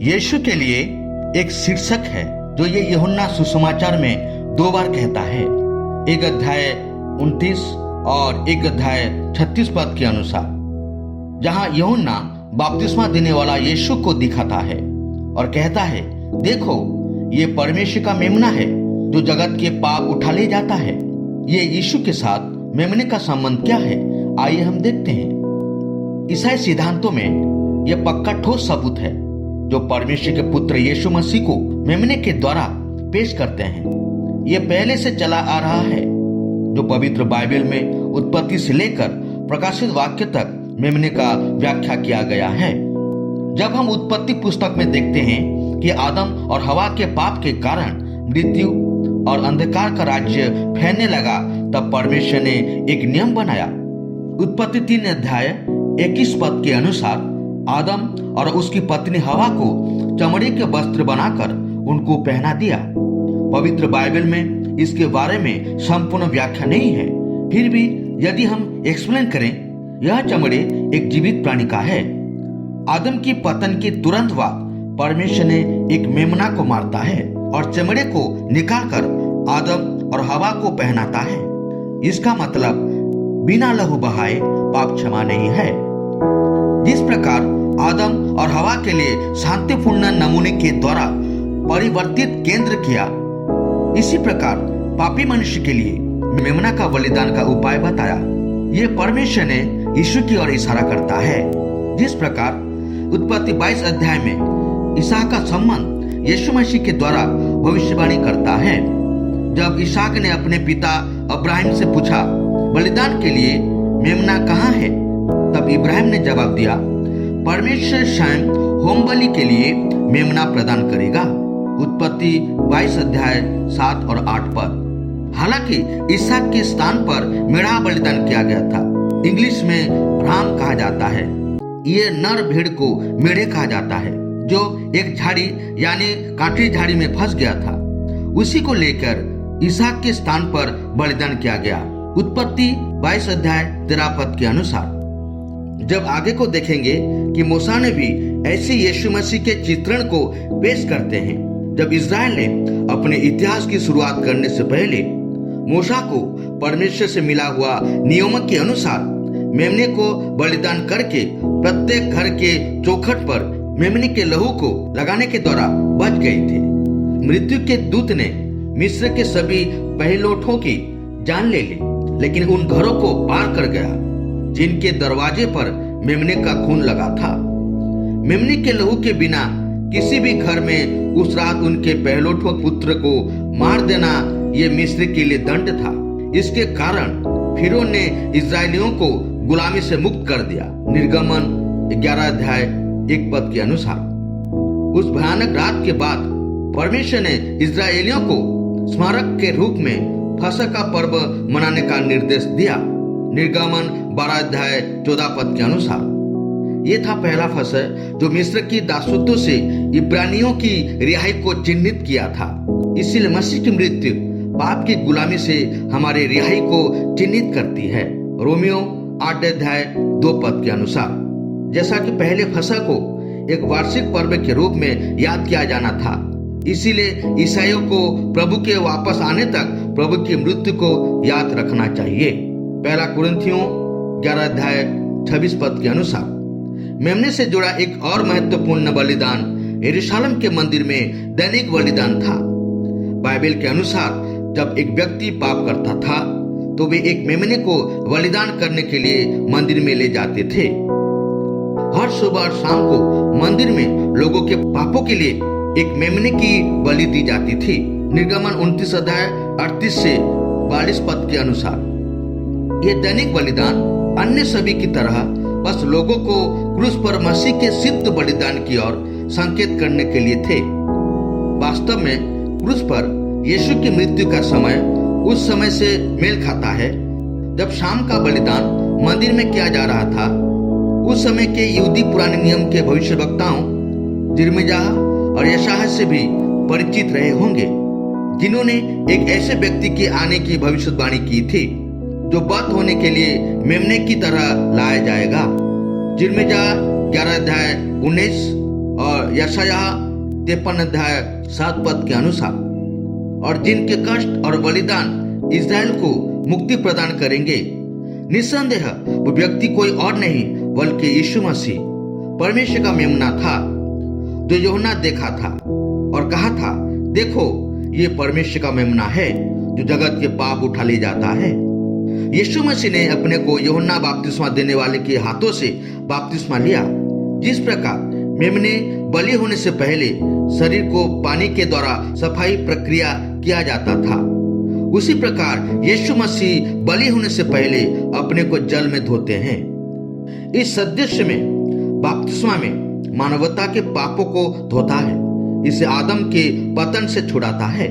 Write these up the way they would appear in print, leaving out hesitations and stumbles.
यीशु के लिए एक शीर्षक है जो ये यूहन्ना सुसमाचार में 2 बार कहता है। 1 अध्याय 29 और 1 अध्याय 36 पद के अनुसार, जहां यूहन्ना बपतिस्मा देने वाला यीशु को दिखाता है और कहता है, देखो ये परमेश्वर का मेमना है जो जगत के पाप उठा ले जाता है। ये यीशु के साथ मेमने का संबंध क्या है, आइए हम देखते हैं। ईसाई सिद्धांतों में यह पक्का ठोस सबूत है जो परमेश्वर के पुत्र यीशु मसीह को मेमने के द्वारा पेश करते हैं। यह पहले से चला आ रहा है जो पवित्र बाइबल में उत्पत्ति से लेकर प्रकाशित वाक्य तक मेमने का व्याख्या किया गया है। जब हम उत्पत्ति पुस्तक में देखते हैं कि आदम और हवा के पाप के कारण मृत्यु और अंधकार का राज्य फैलने लगा, तब परमेश्वर ने एक नियम बनाया। उत्पत्ति 3 अध्याय 21 पद के अनुसार आदम और उसकी पत्नी हवा को चमड़े के वस्त्र बनाकर उनको पहना दिया। पवित्र बाइबल में इसके बारे में संपूर्ण व्याख्या नहीं है, फिर भी यदि हम एक्सप्लेन करें, यह चमड़े एक जीवित प्राणी का है। आदम की पतन के तुरंत बाद परमेश्वर ने एक मेमना को मारता है और चमड़े को निकालकर आदम और हवा को पहनाता है। इसका मतलब बिना लहू बहाए पाप क्षमा नहीं है। जिस प्रकार आदम और हवा के लिए शांतिपूर्ण नमूने के द्वारा परिवर्तित केंद्र किया, इसी प्रकार पापी मनुष्य के लिए मेमना का बलिदान का उपाय बताया। ये परमेश्वर ने यीशु की ओर इशारा करता है। जिस प्रकार उत्पत्ति 22 अध्याय में इसहाक का संबंध यीशु मसीह के द्वारा भविष्यवाणी करता है। जब इसहाक ने अपने पिता अब्राहिम से पूछा, बलिदान के लिए मेमना कहाँ है, तब इब्राहिम ने जवाब दिया, परमेश्वर स्वयं होम बलि के लिए मेमना प्रदान करेगा। उत्पत्ति 22 अध्याय 7 और 8 पद। हालांकि इसहाक के स्थान पर मेढ़ा बलिदान किया गया था। इंग्लिश में राम कहा जाता है। ये नर भेड़ को मेढ़े कहा जाता है जो एक झाड़ी यानी कांटी झाड़ी में फंस गया था। उसी को लेकर इसहाक के स्थान पर बलिदान किया गया। उत्पत्ति 22 अध्याय 13 पद के अनुसार। जब आगे को देखेंगे कि मूसा ने भी ऐसे यीशु मसीह के चित्रण को पेश करते हैं। जब इस्राएल ने अपने इतिहास की शुरुआत करने से पहले मूसा को परमेश्वर से मिला हुआ नियमों के अनुसार मेमने को बलिदान करके प्रत्येक घर के चौखट पर मेमने के लहू को लगाने के द्वारा बच गए थे। मृत्यु के दूत ने मिस्र के सभी पहिलौठों की जान ले ली, लेकिन उन घरों को पार कर गया जिनके दरवाजे पर मेमने का खून लगा था। मेमने के लहू के बिना किसी भी घर में उस रात उनके पहलौठों पुत्र को मार देना ये मिस्र के लिए दंड था। इसके कारण फिरौन ने इस्राएलियों को गुलामी से मुक्त कर दिया। निर्गमन 11 अध्याय 1 पद के अनुसार। उस भयानक रात के बाद परमेश्वर ने इस्राएलियों को स्मारक के रूप में फसह का पर्व मनाने का निर्देश दिया। निर्गमन 12 अध्याय 14 पद के अनुसार। ये था पहला फसह जो मिस्र की दासत्व से इब्रानियों की रिहाई को चिन्हित किया था। इसीलिए मसीह की मृत्यु पाप की गुलामी से हमारे रिहाई को चिन्हित करती है। रोमियो 8 अध्याय 2 पद के अनुसार। जैसा कि पहले फसह को एक वार्षिक पर्व के रूप में याद किया जाना था, इसीलिए ईसाइयों को प्रभु के वापस आने तक प्रभु की मृत्यु को याद रखना चाहिए। पहला कुरिन्थियों 11 अध्याय 26 पद के अनुसार। मेमने से जुड़ा एक और महत्वपूर्ण बलिदान यरूशलेम के मंदिर में दैनिक बलिदान था। बाइबल के अनुसार जब एक व्यक्ति पाप करता था तो वे एक मेमने को बलिदान करने के लिए मंदिर में ले जाते थे। हर सुबह और शाम को मंदिर में लोगों के पापों के लिए एक मेमने की बलि दी जाती थी। निर्गमन 29 अध्याय 38 से 42 पद के अनुसार। ये दैनिक बलिदान अन्य सभी की तरह बस लोगों को क्रूस पर मसीह के सिद्ध बलिदान की ओर संकेत करने के लिए थे। वास्तव में क्रूस पर यीशु की मृत्यु का समय उस समय से मेल खाता है जब शाम का बलिदान मंदिर में किया जा रहा था। उस समय के यहूदी पुराने नियम के भविष्यवक्ताओं यिर्मयाह और यशायाह से भी परिचित रहे होंगे, जिन्होंने एक ऐसे व्यक्ति के आने की भविष्यवाणी की थी जो बत होने के लिए मेमने की तरह लाया जाएगा। यिर्मयाह 11 अध्याय 19 और यशायाह 53 अध्याय 7 पद के अनुसार, और जिनके कष्ट और बलिदान इस्राएल को मुक्ति प्रदान करेंगे। निस्संदेह वो व्यक्ति कोई और नहीं बल्कि यीशु मसीह परमेश्वर का मेमना था, जो यूहन्ना देखा था और कहा था, देखो ये परमेश्वर का मेमना है जो जगत के पाप उठा ले जाता है। यीशु मसीह ने अपने को यूहन्ना बपतिस्मा देने वाले के हाथों से बपतिस्मा लिया। जिस प्रकार मेमने बलि होने से पहले शरीर को पानी के द्वारा सफाई प्रक्रिया किया जाता था, उसी प्रकार यीशु मसीह बलि होने से पहले अपने को जल में धोते हैं। इस सदृश्य में बपतिस्मा में मानवता के पापों को धोता है, इसे आदम के पतन से छुड़ाता है।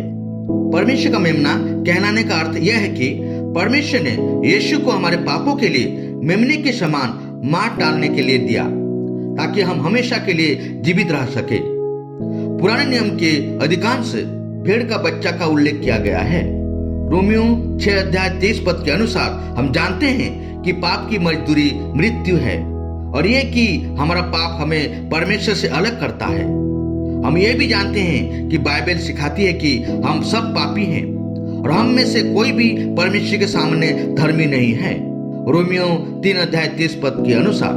परमेश्वर का मेमना कहलाने का अर्थ यह है कि परमेश्वर ने यीशु को हमारे पापों के लिए मेमने के समान मार डालने के लिए दिया, ताकि हम हमेशा के लिए जीवित रह सके। पुराने नियम के अधिकांश भेड़ का बच्चा का उल्लेख किया गया है। रोमियो 6 अध्याय 23 पद के अनुसार हम जानते हैं कि पाप की मजदूरी मृत्यु है, और ये कि हमारा पाप हमें परमेश्वर से अलग करता है। हम ये भी जानते हैं कि बाइबल सिखाती है कि हम सब पापी हैं और हम में से कोई भी परमेश्वर के सामने धर्मी नहीं है। रोमियो 3 अध्याय 30 पद के अनुसार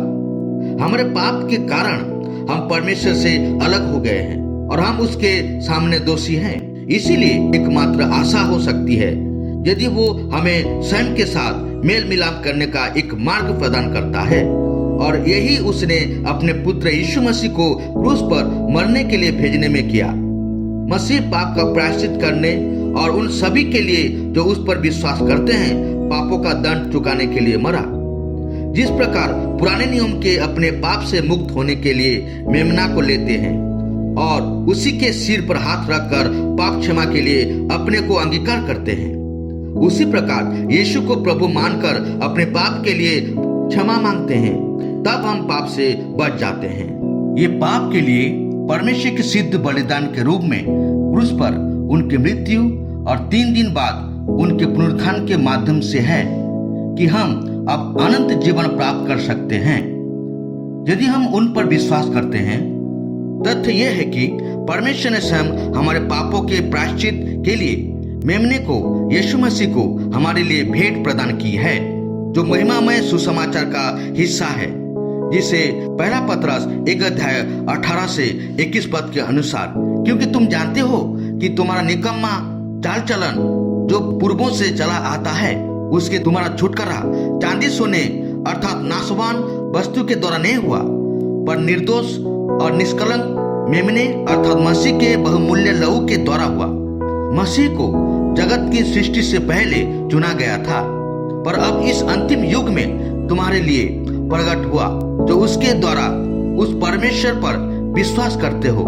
हमारे पाप के कारण हम परमेश्वर से अलग हो गए हैं और हम उसके सामने दोषी हैं। इसीलिए एकमात्र आशा हो सकती है यदि वो हमें स्वयं के साथ मेल मिलाप करने का एक मार्ग प्रदान करता है, और यही उसने अपने पुत्र यीशु मसीह को क्रूस पर मरने के लिए भेजने में किया। मसीह पाप का प्रायश्चित करने और उन सभी के लिए जो उस पर विश्वास करते हैं पापों का दंड चुकाने के लिए मरा। जिस प्रकार पुराने नियम के अपने पाप से मुक्त होने के लिए मेमना को लेते हैं और उसी के सिर पर हाथ रखकर पाप क्षमा के लिए अपने को अंगीकार करते हैं, उसी प्रकार यीशु को प्रभु मानकर अपने पाप के लिए क्षमा मांगते हैं, तब हम पाप से बच जाते हैं। ये पाप के लिए परमेश्वर के सिद्ध बलिदान के रूप में क्रूस पर उनकी मृत्यु और 3 दिन बाद उनके पुनरुत्थान के माध्यम से है कि हम अब अनंत जीवन प्राप्त कर सकते हैं। यदि हम उन पर विश्वास करते हैं, तथ्य यह है कि परमेश्वर ने स्वयं हमारे पापों के प्रायश्चित के लिए मेमने को, यीशु मसीह को हमारे लिए भेंट प्रदान की है, जो महिमामय सुसमाचार का हिस्सा है, जिसे पहला पतरस 1 अध्याय 18 से 21 पद के अनुसार, क्योंकि तुम जानते हो कि तुम्हारा निकम्मा चाल चलन जो पूर्वों से चला आता है, उसके तुम्हारा छुटकारा चांदी सोने अर्थात नाशवान वस्तु के द्वारा नहीं हुआ, पर निर्दोष और निष्कलंक मेमने अर्थात मसीह के बहुमूल्य लहू के द्वारा हुआ। मसीह को जगत की सृष्टि से पहले चुना गया था, पर अब इस अंतिम युग में तुम्हारे लिए प्रकट हुआ, जो उसके द्वारा उस परमेश्वर पर विश्वास करते हो,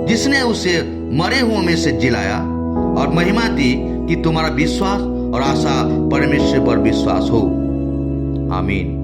जिसने उसे मरे हुओं में से जिलाया और महिमा दी कि तुम्हारा विश्वास और आशा परमेश्वर पर विश्वास हो। आमीन।